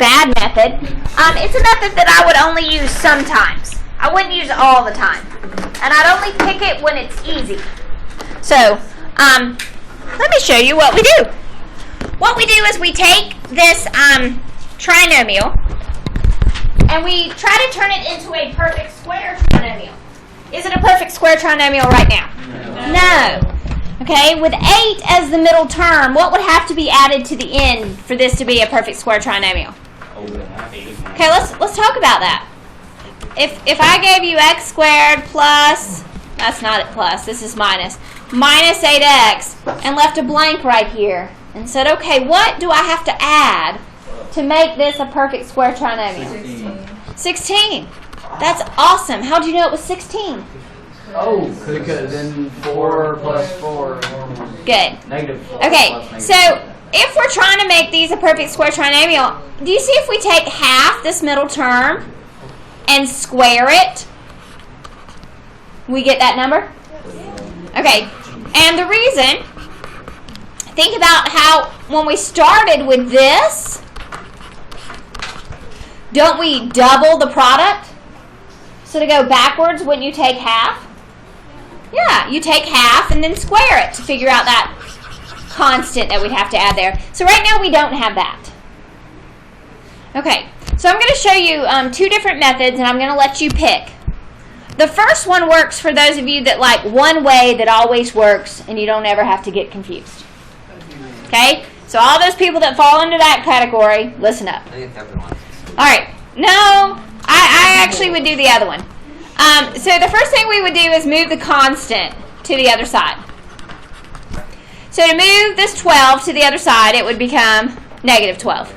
bad method. It's a method that I would only use sometimes. I wouldn't use it all the time. And I'd only pick it when it's easy. So, let me show you what we do. What we do is we take this trinomial and we try to turn it into a perfect square trinomial. Is it a perfect square trinomial right now? No. Okay, with 8 as the middle term, what would have to be added to the end for this to be a perfect square trinomial? Okay, let's talk about that. If I gave you x squared plus, that's not it plus, this is minus 8x, and left a blank right here, and said, okay, what do I have to add to make this a perfect square trinomial? 16. That's awesome. How do you know it was 16? Oh, because then 4 plus 4. Good. Negative 4. Okay, so if we're trying to make these a perfect square trinomial, do you see if we take half this middle term and square it, we get that number? Okay, and the reason, think about how when we started with this, don't we double the product? So to go backwards, wouldn't you take half? Yeah, you take half and then square it to figure out that constant that we'd have to add there. So right now we don't have that. Okay, so I'm going to show you 2 different methods and I'm going to let you pick. The first one works for those of you that like one way that always works and you don't ever have to get confused. Okay, so all those people that fall into that category, listen up. All right, no, I actually would do the other one. So the first thing we would do is move the constant to the other side. So to move this 12 to the other side, it would become negative 12.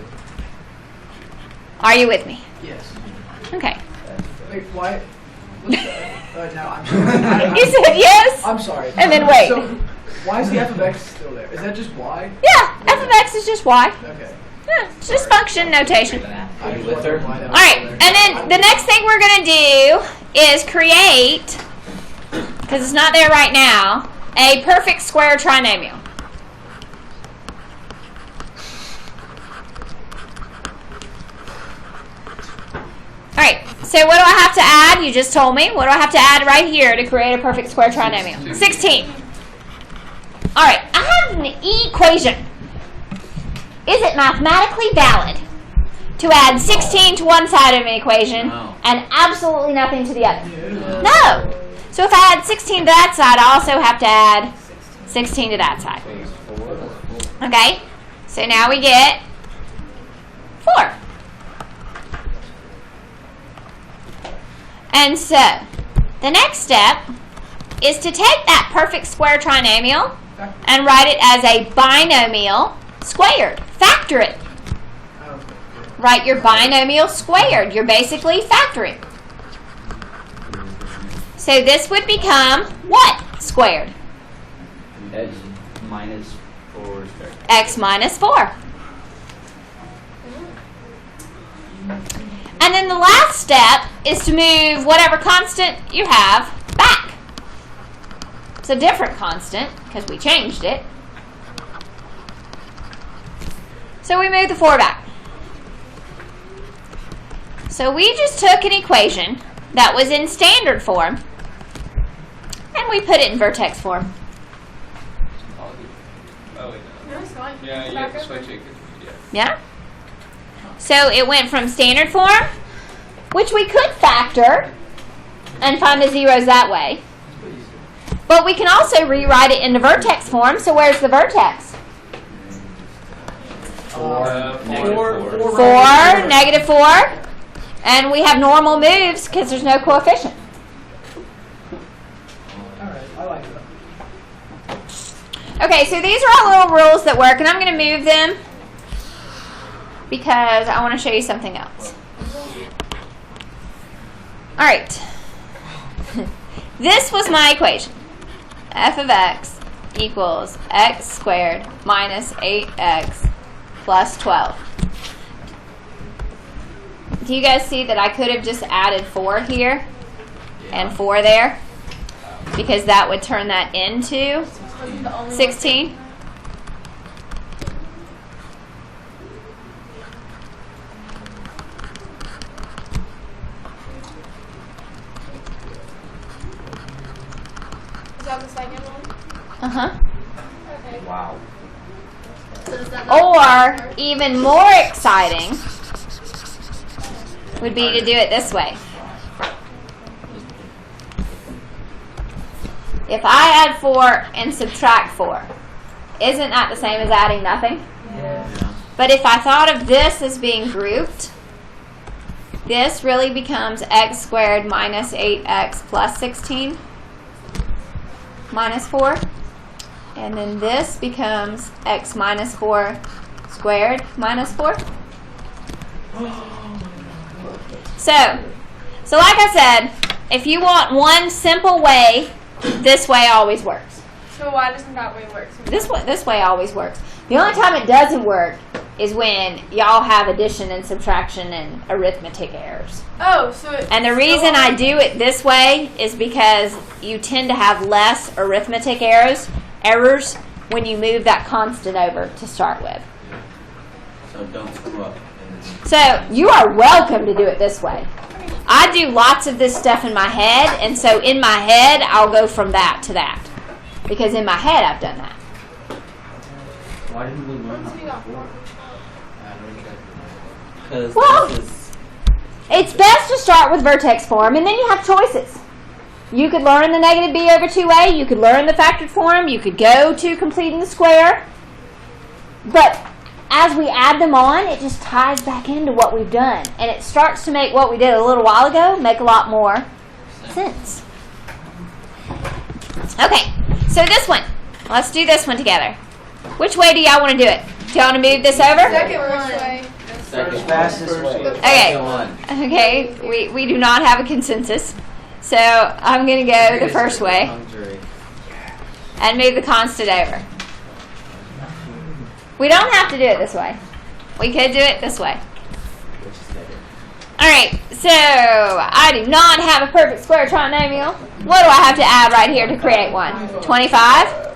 Are you with me? Yes. Okay. Wait, why? No, I'm sorry. You said yes? I'm sorry. And then wait. So, why is the f of x still there? Is that just y? Yeah, f of x is just y. Okay. Yeah, it's just function notation. Are you with her? All right, and then the next thing we're going to do is create, because it's not there right now, a perfect square trinomial. All right, so what do I have to add? You just told me. What do I have to add right here to create a perfect square trinomial? 16. All right, I have an equation. Is it mathematically valid to add 16 to one side of an equation and absolutely nothing to the other? No. So if I add 16 to that side, I also have to add 16 to that side. Okay? So now we get 4. And so the next step is to take that perfect square trinomial and write it as a binomial squared. Factor it. Write your binomial squared. You're basically factoring. So this would become what squared? X minus 4 squared. X minus 4. And then the last step is to move whatever constant you have back. It's a different constant because we changed it. So we move the 4 back. So we just took an equation that was in standard form and we put it in vertex form. Yeah, you have to switch it. Yeah? So it went from standard form, which we could factor and find the zeros that way. But we can also rewrite it into vertex form. So where's the vertex? 4, negative 4. And we have normal moves because there's no coefficient. Alright, I like that. Okay, so these are all little rules that work, and I'm going to move them because I want to show you something else. All right. This was my equation. F of x equals x squared minus 8x plus 12. Do you guys see that I could have just added 4 here and 4 there? Because that would turn that into 16. that the second one? Uh-huh. Okay. Wow. So is that not Or, even more exciting, would be to do it this way. If I add 4 and subtract 4, isn't that the same as adding nothing? Yeah. But if I thought of this as being grouped, this really becomes x squared minus 8x plus 16 minus 4. And then this becomes x minus 4 squared minus 4. So like I said, if you want one simple way, this way always works. So why doesn't that way work? This way always works. The only time it doesn't work is when y'all have addition and subtraction and arithmetic errors. Oh, so And the reason I do it this way is because you tend to have less arithmetic errors when you move that constant over to start with. So don't screw up. So you are welcome to do it this way. I do lots of this stuff in my head, and so in my head I'll go from that to that. Because in my head I've done that. Why didn't we learn that before? Because Well- this is It's best to start with vertex form, and then you have choices. You could learn the negative b over 2a, you could learn the factored form, you could go to completing the square. But as we add them on, it just ties back into what we've done. And it starts to make what we did a little while ago make a lot more sense. Okay, so this one. Let's do this one together. Which way do y'all want to do it? Do y'all want to move this over? second way. First fastest way. Okay. Second one. Okay, we do not have a consensus. So I'm going to go the first way Hungry. and move the constant over. We don't have to do it this way. We could do it this way. Which is negative. Alright, so I do not have a perfect square trinomial. What do I have to add right here to create one? 25?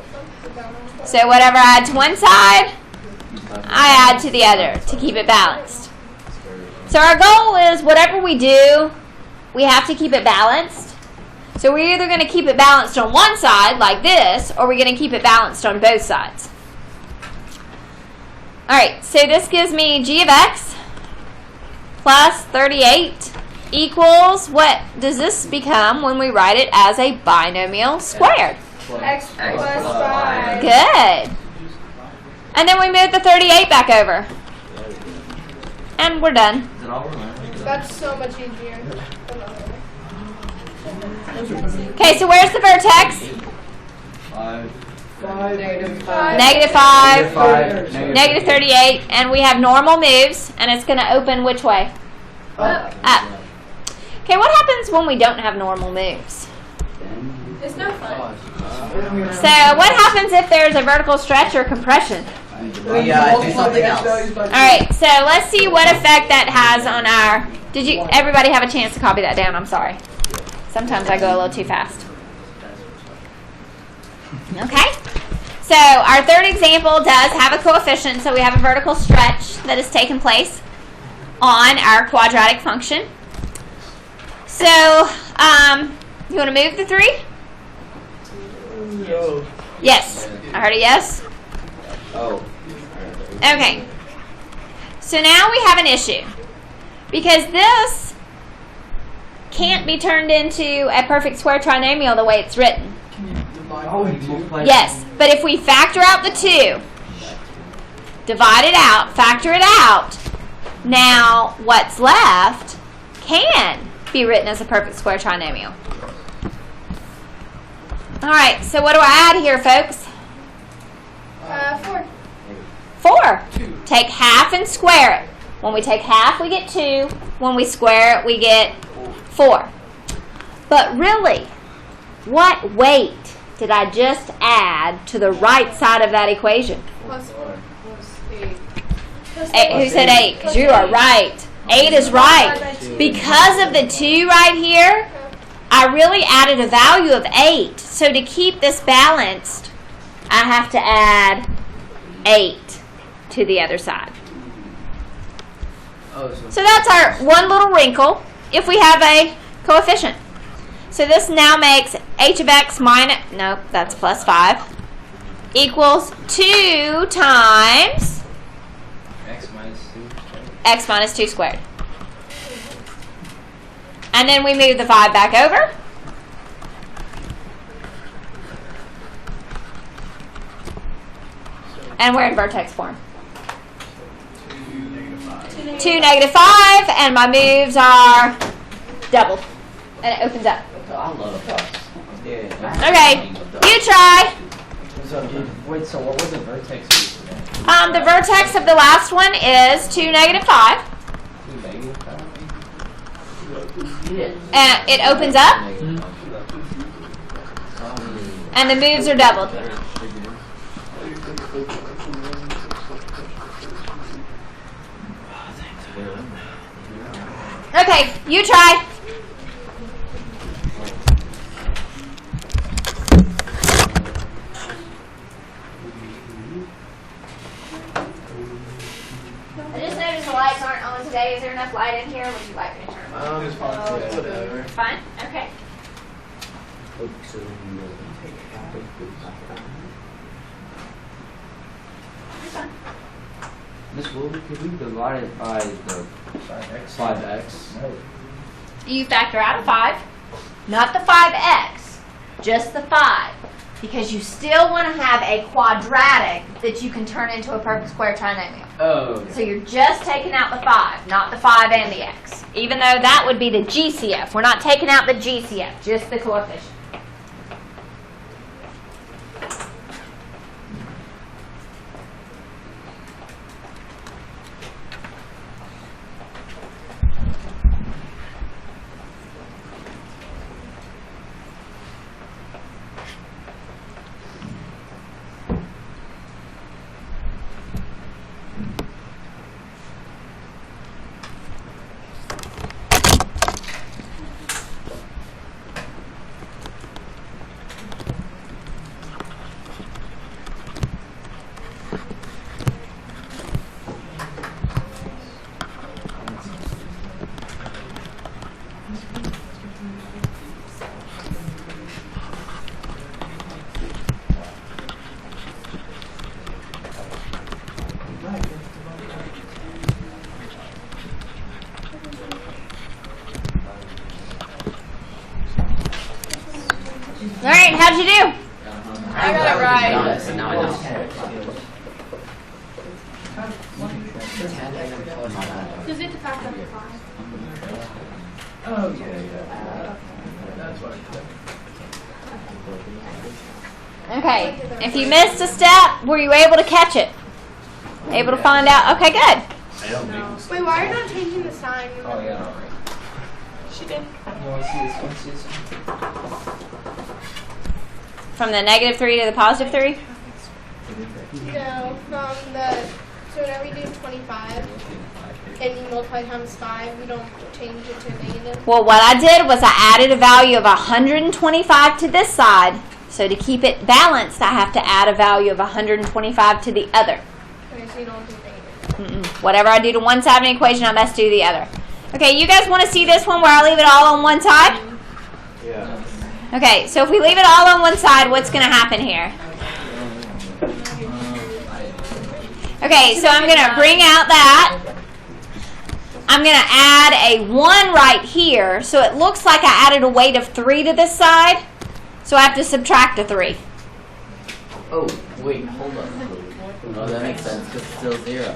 So whatever I add to one side, I add to the other to keep it balanced. So our goal is whatever we do, we have to keep it balanced. So we're either going to keep it balanced on one side, like this, or we're going to keep it balanced on both sides. Alright, so this gives me g of x plus 38 equals, what does this become when we write it as a binomial squared? X plus 5. Good. And then we move the 38 back over. And we're done. Is it all we're learning? That's so much easier. Okay, so where's the vertex? 5. Negative 5. Negative 5, Negative 5. negative 38, and we have normal moves, and it's going to open which way? Up. Up. Okay, what happens when we don't have normal moves? It's no fun. So what happens if there's a vertical stretch or compression? Yeah, do something else. Alright, so let's see what effect that has on our... Did you? Everybody have a chance to copy that down? I'm sorry. Sometimes I go a little too fast. Okay, so our third example does have a coefficient, so we have a vertical stretch that has taken place on our quadratic function. So, you want to move the 3? No. Yes, I heard a yes. Oh. Okay, so now we have an issue because this can't be turned into a perfect square trinomial the way it's written. Yes, but if we factor out the 2, divide it out, factor it out, now what's left can be written as a perfect square trinomial. Alright, so what do I add here, folks? 4. 4. Take half and square it. When we take half, we get 2. When we square it, we get 4. But really, what weight did I just add to the right side of that equation? Plus 4. Plus 8. Who said 8? Because you are right. 8 is right. Because of the 2 right here, I really added a value of 8. So to keep this balanced, I have to add 8 to the other side. Oh, So that's our one little wrinkle if we have a coefficient. So this now makes h of x minus, nope, that's plus 5, equals 2 times x minus 2 squared. And then we move the 5 back over. And we're in vertex form. 2, negative 5, and my moves are doubled. And it opens up. I love that. Okay, you try. Wait, so what was the vertex for today? The vertex of the last one is 2, negative 5. 2 negative 5? And it opens up, and the moves are doubled. Okay, you try. I just noticed the lights aren't on today. Is there enough light in here? Would you like me to turn them on? It's fine. Whatever. Fine? Okay. You're fine. Miss Wilbur, could we divide it by the 5x? You factor out a 5, not the 5x, just the 5. Because you still want to have a quadratic that you can turn into a perfect square trinomial. Oh, okay. So you're just taking out the 5, not the 5 and the x. Even though that would be the GCF. We're not taking out the GCF, just the coefficient. All right, how'd you do? I got it right. Now I know. Does it factor out 5? Oh, yeah. That's what I Okay, if you missed a step, were you able to catch it? Able to find out? Okay, good. Wait, why are you not changing the sign? Oh, yeah. She did. You want to see this? Want to see this? From the negative 3 to the positive 3? No, from the, so whenever you do 25 and you multiply times 5, we don't change it to a negative. Well, what I did was I added a value of 125 to this side. So to keep it balanced, I have to add a value of 125 to the other. Okay, so you don't do negative. Whatever I do to one side of an equation, I must do the other. Okay, you guys want to see this one where I leave it all on one side? Yeah. Okay, so if we leave it all on one side, what's going to happen here? Okay, so I'm going to bring out that. I'm going to add a 1 right here, so it looks like I added a weight of 3 to this side. So I have to subtract a 3. Oh, wait, hold up. Oh, that makes sense because it's still 0.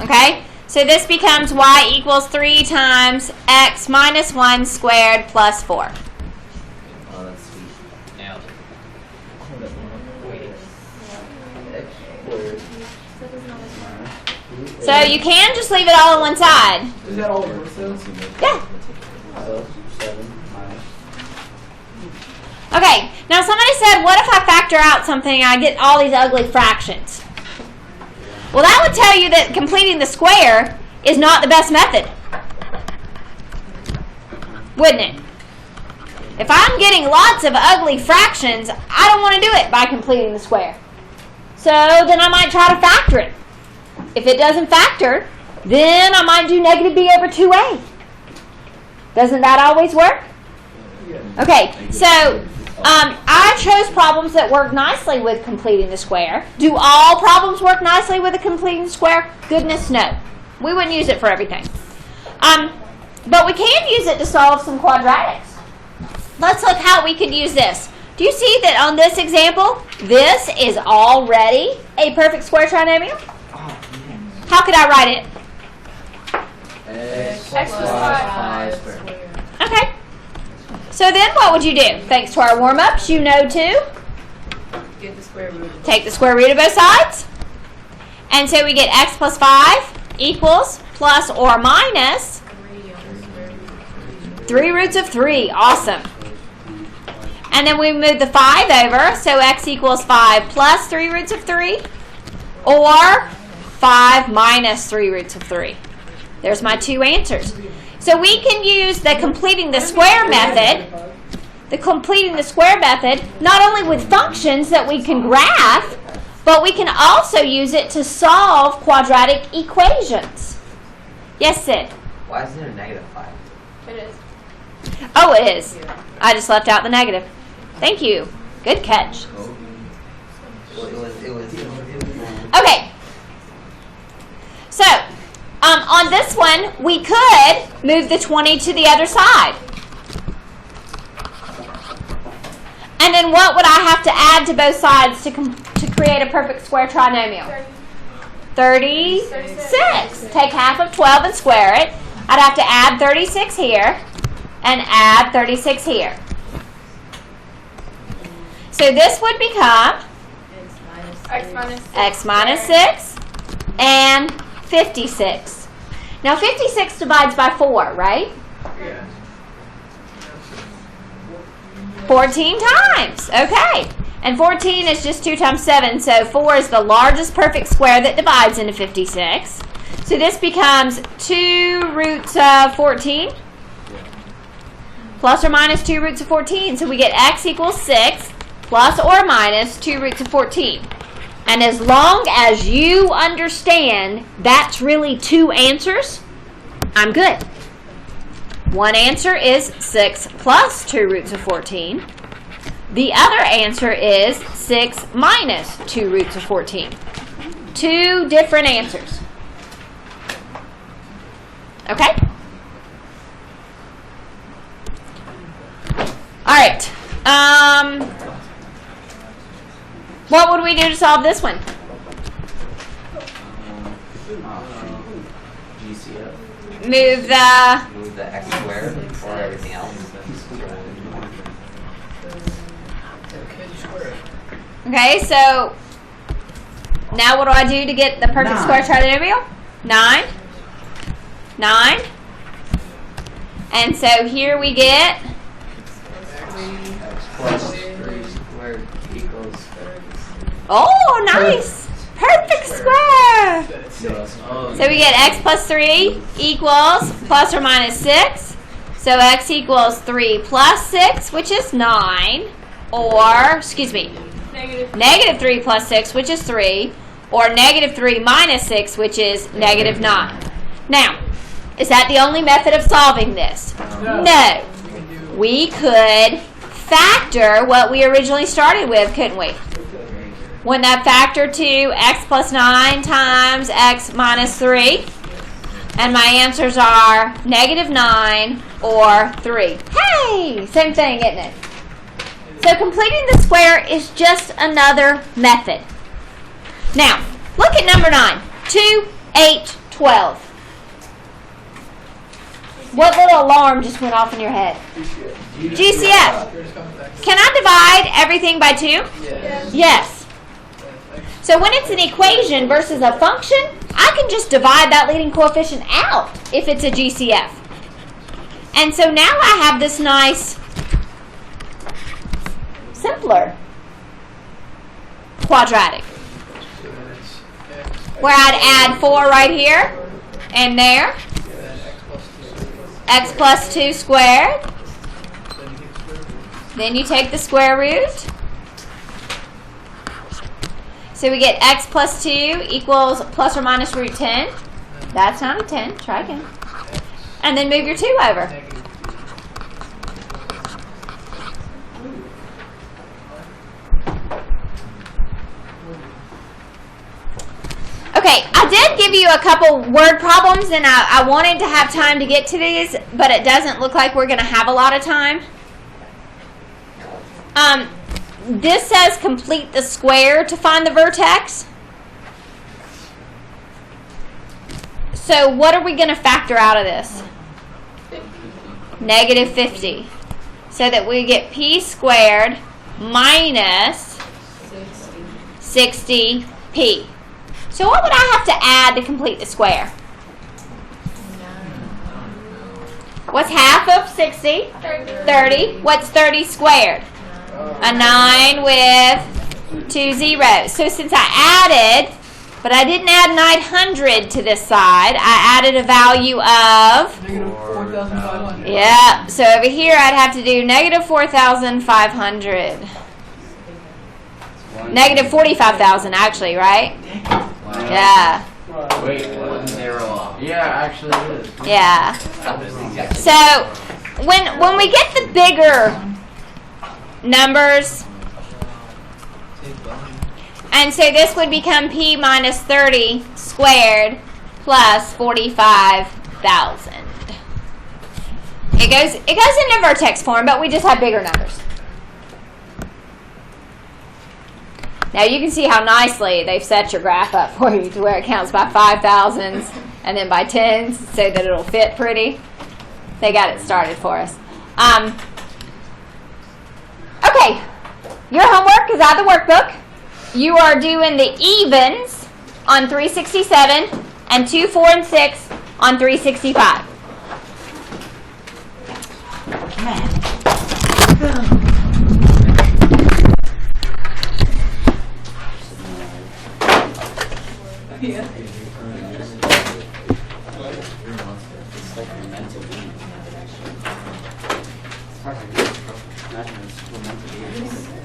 Okay, so this becomes y equals 3 times x minus 1 squared plus 4. Oh, that's sweet. Nailed it. So you can just leave it all on one side. Is that all yours though? Yeah. 7 minus. Okay, now somebody said, what if I factor out something and I get all these ugly fractions? Well, that would tell you that completing the square is not the best method. Wouldn't it? If I'm getting lots of ugly fractions, I don't want to do it by completing the square. So then I might try to factor it. If it doesn't factor, then I might do negative b over 2a. Doesn't that always work? Yeah. Okay, so I chose problems that work nicely with completing the square. Do all problems work nicely with a completing the square? Goodness, no. We wouldn't use it for everything. But we can use it to solve some quadratics. Let's look how we could use this. Do you see that on this example, this is already a perfect square trinomial? How could I write it? X X plus plus 5 squared. Okay. So then what would you do? Thanks to our warm-ups, you know to Get the square root. take the square root of both sides. And so we get x plus 5 equals plus or minus 3 roots of 3. Awesome. And then we move the 5 over, so x equals 5 plus 3 roots of 3 or 5 minus 3 roots of 3. There's my two answers. So we can use the completing the square method, not only with functions that we can graph, but we can also use it to solve quadratic equations. Yes, Sid? Why is there a negative 5? It is. Oh, it is. I just left out the negative. Thank you. Good catch. Well, it was. Okay. So, on this one, we could move the 20 to the other side. And then what would I have to add to both sides to create a perfect square trinomial? 36. Take half of 12 and square it. I'd have to add 36 here and add 36 here. So this would become x minus 6 and 56. Now 56 divides by 4, right? Yeah. 14 times. Okay. And 14 is just 2 times 7, so 4 is the largest perfect square that divides into 56. So this becomes 2 roots of 14 plus or minus 2 roots of 14. So we get x equals 6 plus or minus 2 roots of 14. And as long as you understand that's really two answers, I'm good. One answer is 6 plus 2 roots of 14. The other answer is 6 minus 2 roots of 14. Two different answers. Okay? All right. What would we do to solve this one? GCF. Move the x squared or everything else. Okay, so now what do I do to get the perfect square trinomial? 9. 9. And so here we get X plus 3 squared equals. oh, nice. Perfect square. Oh, So we get x plus 3 equals plus or minus 6. So x equals 3 plus 6, which is 9. Or, excuse me, negative 3 plus 6, which is 3. Or negative 3 minus 6, which is negative 9. Now, is that the only method of solving this? No. We could factor what we originally started with, couldn't we? Wouldn't that factor to x plus 9 times x minus 3? And my answers are negative 9 or 3. Hey! Same thing, isn't it? So completing the square is just another method. Now, look at number 9. 2, 8, 12. What little alarm just went off in your head? GCF. Can I divide everything by 2? Yes. Yes. So when it's an equation versus a function, I can just divide that leading coefficient out if it's a GCF. And so now I have this nice, simpler quadratic, where I'd add 4 right here and there, x plus 2 squared, then you take the square root. So we get x plus 2 equals plus or minus root 10. That's not a 10. Try again. And then move your 2 over. Okay, I did give you a couple word problems, and I wanted to have time to get to these, but it doesn't look like we're going to have a lot of time. This says complete the square to find the vertex. So what are we going to factor out of this? Negative 50. So that we get p squared minus 60p. So what would I have to add to complete the square? What's half of 60? 30. What's 30 squared? A 9 with 2 zeros. So since I added, but I didn't add 900 to this side, I added a value of... Negative 4,500. Yeah, so over here I'd have to do negative 4,500. Negative 45,000 actually, right? Yeah. Wait, 1 0 off. yeah, actually it is. Yeah. Exactly. So when we get the bigger numbers, and so this would become p minus 30 squared plus 45,000. It goes into vertex form, but we just have bigger numbers. Now you can see how nicely they've set your graph up for you to where it counts by 5,000s and then by 10s so that it'll fit pretty. They got it started for us. Okay, your homework is out of the workbook. You are doing the evens on 367 and 2, 4, and 6 on 365. Yeah. It's like you're meant to be. It's hard to imagine it's meant to be.